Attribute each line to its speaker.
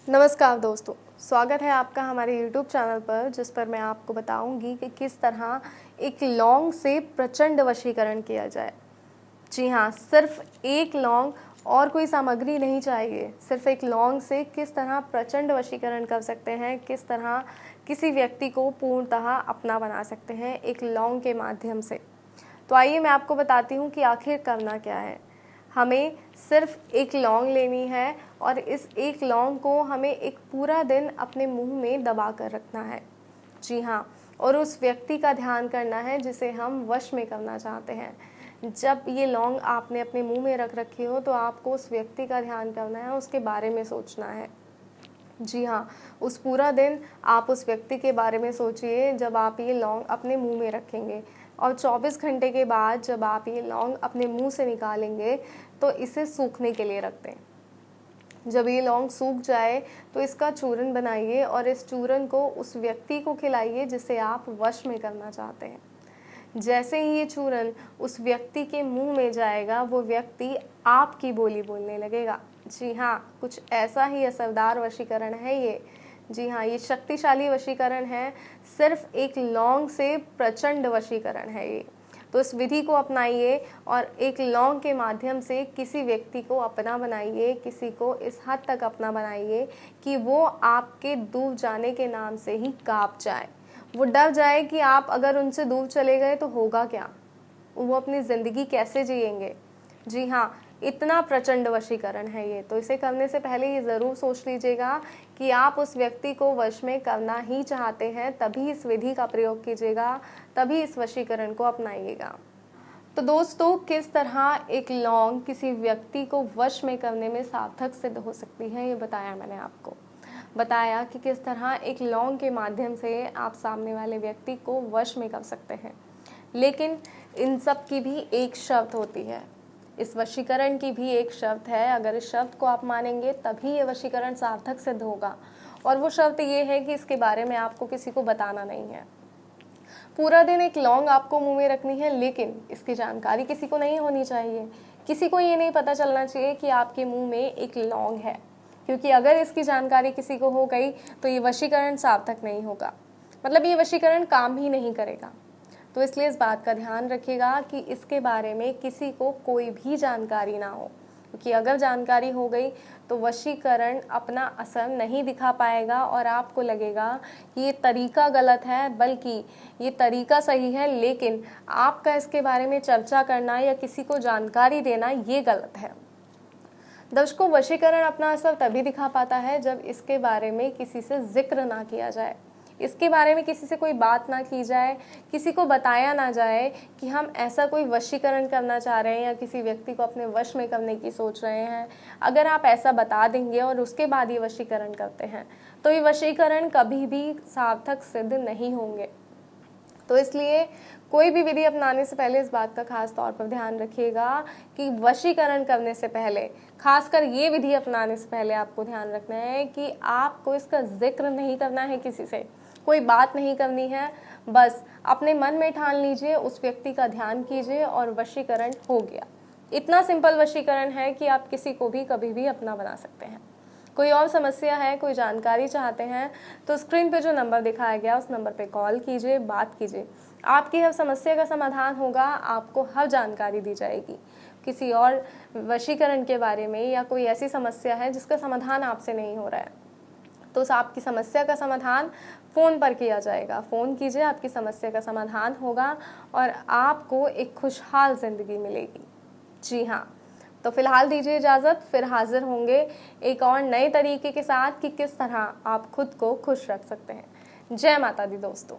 Speaker 1: नमस्कार दोस्तों, स्वागत है आपका हमारे YouTube चैनल पर, जिस पर मैं आपको बताऊंगी कि किस तरह एक लौंग से प्रचंड वशीकरण किया जाए। जी हाँ, सिर्फ एक लौंग और कोई सामग्री नहीं चाहिए। सिर्फ एक लौंग से किस तरह प्रचंड वशीकरण कर सकते हैं, किस तरह किसी व्यक्ति को पूर्णतः अपना बना सकते हैं एक लौंग के माध्यम से। तो आइए मैं आपको बताती हूँ कि आखिर करना क्या है। हमें सिर्फ एक लौंग लेनी है और इस एक लौंग को हमें एक पूरा दिन अपने मुंह में दबा कर रखना है। जी हाँ, और उस व्यक्ति का ध्यान करना है जिसे हम वश में करना चाहते हैं। जब ये लौंग आपने अपने मुंह में रख रखी हो तो आपको उस व्यक्ति का ध्यान करना है, उसके बारे में सोचना है। जी हाँ, उस पूरा दिन आप उस व्यक्ति के बारे में सोचिए जब आप ये लौंग अपने मुंह में रखेंगे, और 24 घंटे के बाद जब आप ये लौंग अपने मुंह से निकालेंगे तो इसे सूखने के लिए रख दें। जब ये लौंग सूख जाए तो इसका चूरन बनाइए और इस चूरन को उस व्यक्ति को खिलाइए जिसे आप वश में करना चाहते हैं। जैसे ही ये चूरन उस व्यक्ति के मुंह में जाएगा, वो व्यक्ति आपकी बोली बोलने लगेगा। जी हाँ, कुछ ऐसा ही असरदार वशीकरण है ये। जी हाँ, ये शक्तिशाली वशीकरण है। सिर्फ एक लौंग से प्रचंड वशीकरण है ये। तो इस विधि को अपनाइए और एक लौंग के माध्यम से किसी व्यक्ति को अपना बनाइए, किसी को इस हद तक अपना बनाइए कि वो आपके दूर जाने के नाम से ही कांप जाए। वो डर जाए कि आप अगर उनसे दूर चले गए तो होगा क्या, वो अपनी ज़िंदगी कैसे जिएंगे। जी हाँ, इतना प्रचंड वशीकरण है ये। तो इसे करने से पहले ये ज़रूर सोच लीजिएगा कि आप उस व्यक्ति को वश में करना ही चाहते हैं, तभी इस विधि का प्रयोग कीजिएगा, तभी इस वशीकरण को अपनाइएगा। तो दोस्तों, किस तरह एक लौंग किसी व्यक्ति को वश में करने में सार्थक सिद्ध हो सकती है, ये बताया मैंने आपको। बताया कि किस तरह एक लौंग के माध्यम से आप सामने वाले व्यक्ति को वश में कर सकते हैं। लेकिन इन सब की भी एक शर्त होती है, इस वशीकरण की भी एक शर्त है। अगर इस शर्त को आप मानेंगे तभी ये वशीकरण सार्थक सिद्ध होगा। और वो शर्त ये है कि इसके बारे में आपको किसी को बताना नहीं है। पूरा दिन एक लौंग आपको मुंह में रखनी है, लेकिन इसकी जानकारी किसी को नहीं होनी चाहिए। किसी को ये नहीं पता चलना चाहिए कि आपके मुंह में एक लौंग है, क्योंकि अगर इसकी जानकारी किसी को हो गई तो ये वशीकरण सार्थक नहीं होगा, मतलब ये वशीकरण काम ही नहीं करेगा। तो इसलिए इस बात का ध्यान रखिएगा कि इसके बारे में किसी को कोई भी जानकारी ना हो, क्योंकि अगर जानकारी हो गई तो वशीकरण अपना असर नहीं दिखा पाएगा और आपको लगेगा कि ये तरीका गलत है, बल्कि ये तरीका सही है, लेकिन आपका इसके बारे में चर्चा करना या किसी को जानकारी देना ये गलत है। दर्शकों, वशीकरण अपना असर तभी दिखा पाता है जब इसके बारे में किसी से जिक्र ना किया जाए, इसके बारे में किसी से कोई बात ना की जाए, किसी को बताया ना जाए कि हम ऐसा कोई वशीकरण करना चाह रहे हैं या किसी व्यक्ति को अपने वश में करने की सोच रहे हैं। अगर आप ऐसा बता देंगे और उसके बाद ये वशीकरण करते हैं तो ये वशीकरण कभी भी सार्थक सिद्ध नहीं होंगे। तो इसलिए कोई भी विधि अपनाने से पहले इस बात का खास तौर पर ध्यान रखिएगा कि वशीकरण करने से पहले, खासकर ये विधि अपनाने से पहले आपको ध्यान रखना है कि आपको इसका जिक्र नहीं करना है, किसी से कोई बात नहीं करनी है। बस अपने मन में ठान लीजिए, उस व्यक्ति का ध्यान कीजिए और वशीकरण हो गया। इतना सिंपल वशीकरण है कि आप किसी को भी कभी भी अपना बना सकते हैं। कोई और समस्या है, कोई जानकारी चाहते हैं तो स्क्रीन पे जो नंबर दिखाया गया उस नंबर पे कॉल कीजिए, बात कीजिए। आपकी हर समस्या का समाधान होगा, आपको हर जानकारी दी जाएगी। किसी और वशीकरण के बारे में या कोई ऐसी समस्या है जिसका समाधान आपसे नहीं हो रहा है तो आपकी समस्या का समाधान फ़ोन पर किया जाएगा। फ़ोन कीजिए, आपकी समस्या का समाधान होगा और आपको एक खुशहाल ज़िंदगी मिलेगी। जी हाँ, तो फिलहाल दीजिए इजाज़त, फिर हाजिर होंगे एक और नए तरीके के साथ कि किस तरह आप खुद को खुश रख सकते हैं। जय माता दी दोस्तों।